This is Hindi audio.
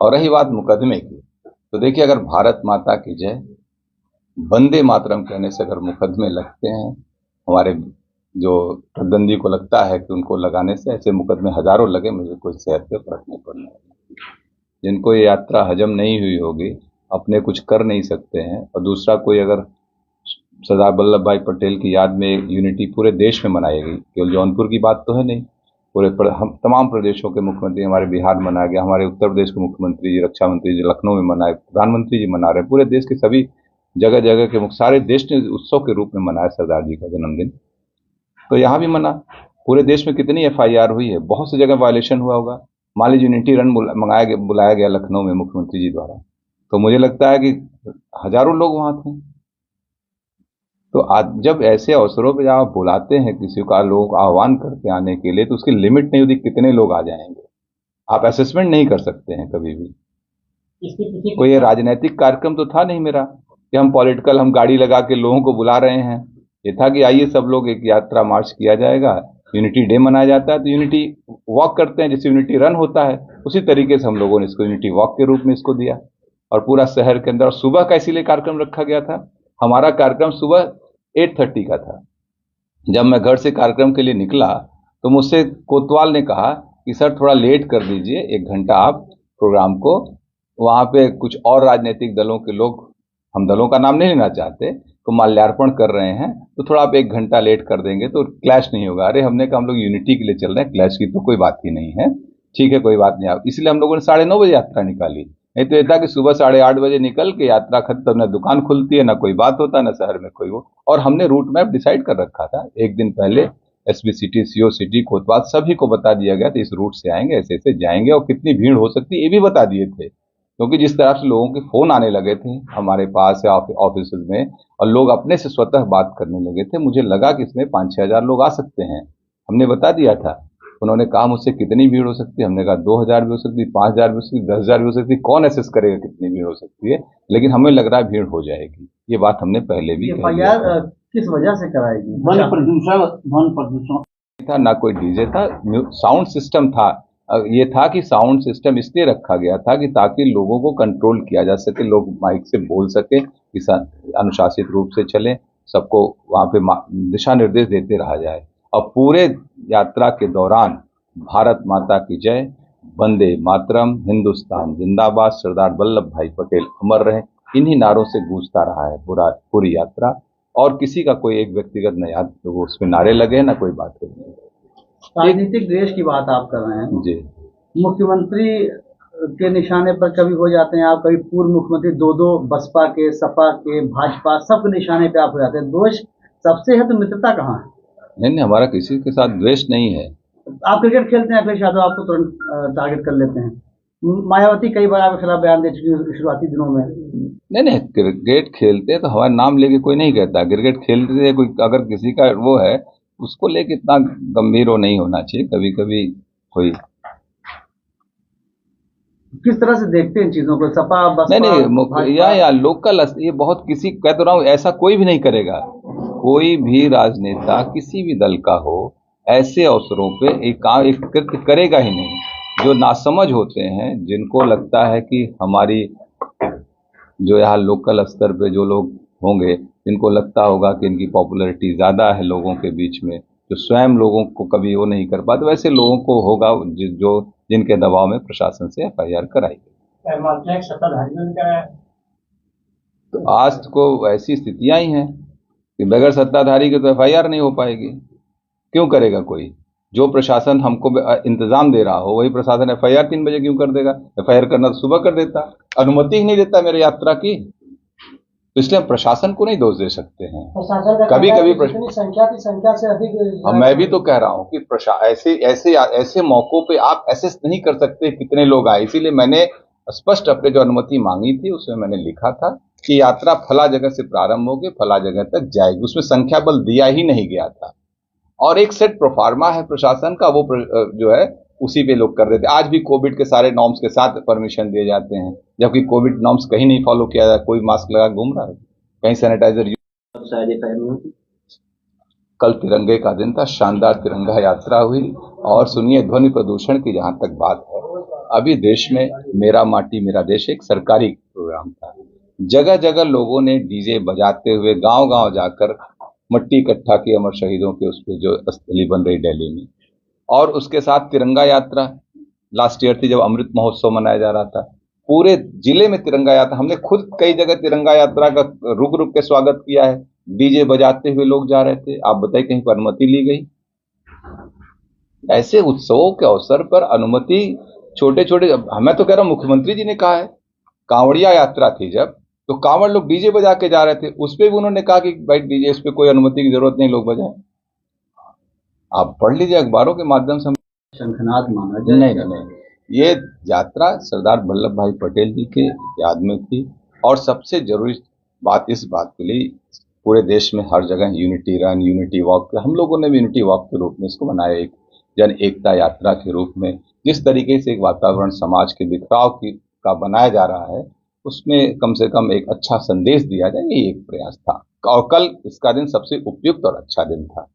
और रही बात मुकदमे की, तो देखिए अगर भारत माता की जय, वंदे मातरम कहने से अगर मुकदमे लगते हैं, हमारे जो प्रतिद्वंदी को लगता है कि उनको लगाने से ऐसे मुकदमे हजारों लगे, मुझे कोई सेहत पे फर्क नहीं पड़ने वाला। जिनको ये यात्रा हजम नहीं हुई होगी, अपने कुछ कर नहीं सकते हैं, और दूसरा कोई अगर सरदार वल्लभ भाई पटेल की याद में यूनिटी पूरे देश में मनाएगी, केवल जौनपुर की बात तो है नहीं, हम तमाम प्रदेशों के मुख्यमंत्री, हमारे बिहार मना गया, हमारे उत्तर प्रदेश के मुख्यमंत्री जी, रक्षा मंत्री जी लखनऊ में मनाए, प्रधानमंत्री जी मना रहे, पूरे देश के सभी जगह जगह के सारे देश ने उत्सव के रूप में मनाया सरदार जी का जन्मदिन। तो यहाँ भी मना। पूरे देश में कितनी एफआईआर हुई है, बहुत सी जगह वायलेशन हुआ होगा। मान लीजिए यूनिटी रन बुलाया गया लखनऊ में मुख्यमंत्री जी द्वारा, तो मुझे लगता है कि हजारों लोग वहां थे। तो आज जब ऐसे अवसरों पर आप बुलाते हैं किसी का, लोगों को आह्वान करते आने के लिए, तो उसकी लिमिट नहीं होती कितने लोग आ जाएंगे। आप असेसमेंट नहीं कर सकते हैं कभी भी। कोई राजनीतिक कार्यक्रम तो था नहीं मेरा कि हम गाड़ी लगा के लोगों को बुला रहे हैं। ये था कि आइए सब लोग, एक यात्रा मार्च किया जाएगा, यूनिटी डे मनाया जाता है तो यूनिटी वॉक करते हैं, जैसे यूनिटी रन होता है उसी तरीके से हम लोगों ने इसको यूनिटी वॉक के रूप में इसको दिया। और पूरा शहर के अंदर, और सुबह का इसीलिए कार्यक्रम रखा गया था, हमारा कार्यक्रम सुबह 8:30 का था। जब मैं घर से कार्यक्रम के लिए निकला तो मुझसे कोतवाल ने कहा कि सर थोड़ा लेट कर दीजिए, 1 घंटा आप प्रोग्राम को, वहां पे कुछ और राजनीतिक दलों के लोग, हम दलों का नाम नहीं लेना चाहते, तो माल्यार्पण कर रहे हैं, तो थोड़ा आप 1 घंटा लेट कर देंगे तो क्लैश नहीं होगा। अरे हमने कहा हम लोग यूनिटी के लिए चल रहे हैं, क्लैश की तो कोई बात ही नहीं है, ठीक है कोई बात नहीं। आप इसलिए हम लोगों ने 9:30 बजे यात्रा निकाली। नहीं तो ये था कि सुबह 8:30 बजे निकल के यात्रा खत्म, न दुकान खुलती है, ना कोई बात होता, ना शहर में कोई वो। और हमने रूट मैप डिसाइड कर रखा था एक दिन पहले, एसबी सिटी, सीओ सिटी, कोतवाल सभी को बता दिया गया था इस रूट से आएंगे, ऐसे ऐसे जाएंगे, और कितनी भीड़ हो सकती है ये भी बता दिए थे। क्योंकि जिस तरह से लोगों के फोन आने लगे थे हमारे पास या ऑफिस में, और लोग अपने से स्वतः बात करने लगे थे, मुझे लगा कि इसमें 5-6 हजार लोग आ सकते हैं। हमने बता दिया था। उन्होंने कहा मुझसे कितनी भीड़ हो सकती है, हमने कहा 2,000 भी हो सकती है, 5,000 भी हो सकती है, 10,000 भी हो सकती है, कौन एसेस करेगा कितनी भीड़ हो सकती है, लेकिन हमें लग रहा है भीड़ हो जाएगी। ये बात हमने पहले भी कही किस वजह से कराएगी? ध्वनि प्रदूषण था, ना कोई डीजे था, साउंड सिस्टम था। ये था कि साउंड सिस्टम इसलिए रखा गया था कि ताकि लोगों को कंट्रोल किया जा सके, लोग माइक से बोल सके, अनुशासित रूप से चलें, सबको वहां पे दिशा निर्देश देते रहा जाए। और पूरे यात्रा के दौरान भारत माता की जय, वंदे मातरम, हिंदुस्तान जिंदाबाद, सरदार वल्लभ भाई पटेल अमर रहे, इन्हीं नारों से गूंजता रहा है पूरी यात्रा। और किसी का कोई एक व्यक्तिगत न याद तो वो उसमें नारे लगे ना कोई बात नहीं। राजनीतिक द्वेष की बात आप कर रहे हैं जी। मुख्यमंत्री के निशाने पर कभी हो जाते हैं आप, कभी पूर्व मुख्यमंत्री, दो बसपा के, सपा के, भाजपा, सब के निशाने पे आप हो जाते हैं। द्वेष सबसे है तो मित्रता कहाँ है? नहीं, हमारा किसी के साथ द्वेष नहीं है। आप क्रिकेट खेलते हैं, अखिलेश यादव आपको तुरंत टारगेट कर लेते हैं। मायावती कई बार आपके खिलाफ बयान दे चुकी है शुरुआती दिनों में। नहीं, क्रिकेट खेलते तो हमारा नाम लेके कोई नहीं कहता। क्रिकेट खेलते कोई अगर किसी का वो है, उसको लेके इतना गंभीर वो नहीं होना चाहिए। कभी कभी कोई किस तरह से देखते हैं इन चीजों को, सपा बसपा? नहीं, या लोकल, ये बहुत किसी कह तो रहा हूँ, ऐसा कोई भी नहीं करेगा। कोई भी राजनेता किसी भी दल का हो, ऐसे अवसरों पे एक कृत्य करेगा ही नहीं। जो नासमझ होते हैं, जिनको लगता है कि हमारी जो यहाँ लोकल स्तर पे जो लोग होंगे, जिनको लगता होगा कि इनकी पॉपुलैरिटी ज़्यादा है लोगों के बीच में, जो स्वयं लोगों को कभी वो नहीं कर पाते, वैसे लोगों को होगा जो जिनके दबाव में प्रशासन से एफआईआर कराई गई। तो आज को ऐसी स्थितियां ही हैं कि बगैर सत्ताधारी के तो एफआईआर नहीं हो पाएगी। क्यों करेगा कोई? जो प्रशासन हमको इंतजाम दे रहा हो, वही प्रशासन एफआईआर 3 बजे क्यों कर देगा? एफआईआर करना तो सुबह कर देता, अनुमति ही नहीं देता मेरे यात्रा की। तो इसलिए हम प्रशासन को नहीं दोष दे सकते हैं। कभी कभी संख्या की संख्या से अधिक। मैं भी तो कह रहा हूं कि ऐसे मौकों पे आप एसेस नहीं कर सकते कितने लोग आए। इसीलिए मैंने स्पष्ट अपने जो अनुमति मांगी थी उसमें मैंने लिखा था कि यात्रा फला जगह से प्रारंभ होगी, फला जगह तक जाएगी। उसमें संख्या बल दिया ही नहीं गया था। और एक सेट प्रोफार्मा है प्रशासन का, वो जो है उसी पे लोग कर देते। आज भी कोविड के सारे नॉर्म्स के साथ परमिशन दिए जाते हैं, जबकि कोविड नॉर्म्स कहीं नहीं फॉलो किया जाता। कोई मास्क लगा घूम रहा है, कहीं सैनिटाइजर। कल तिरंगे का दिन था, शानदार तिरंगा यात्रा हुई। और सुनिए, ध्वनि प्रदूषण की जहां तक बात है, अभी देश में मेरा माटी मेरा देश एक सरकारी प्रोग्राम था। जगह जगह लोगों ने डीजे बजाते हुए गांव गांव जाकर मट्टी इकट्ठा की अमर शहीदों के उस पे जो स्थली बन रही दिल्ली में, और उसके साथ तिरंगा यात्रा लास्ट ईयर थी जब अमृत महोत्सव मनाया जा रहा था। पूरे जिले में तिरंगा यात्रा, हमने खुद कई जगह तिरंगा यात्रा का रुक रुक के स्वागत किया है। डीजे बजाते हुए लोग जा रहे थे। आप बताइए कहीं पर अनुमति ली गई? ऐसे उत्सवों के अवसर पर अनुमति छोटे छोटे, मैं तो कह रहा हूं मुख्यमंत्री जी ने कहा है, कांवड़िया यात्रा थी जब, तो कांवड़ लोग डीजे बजा के जा रहे थे, उस पर भी उन्होंने कहा कि भाई डीजे, इस पे कोई अनुमति की जरूरत नहीं, लोग बजाएं। आप पढ़ लीजिए अखबारों के माध्यम से। शंखनाद माना जाए? नहीं नहीं नहीं, ये यात्रा सरदार वल्लभ भाई पटेल जी के याद में थी। और सबसे जरूरी बात इस बात के लिए पूरे देश में हर जगह यूनिटी रन, यूनिटी वॉक, हम लोगों ने भी यूनिटी वॉक के रूप में इसको मनाया, एक जन एकता यात्रा के रूप में। जिस तरीके से एक वातावरण समाज के बिखराव की का बनाया जा रहा है, उसमें कम से कम एक अच्छा संदेश दिया जाए, ये एक प्रयास था। और कल इसका दिन सबसे उपयुक्त और अच्छा दिन था।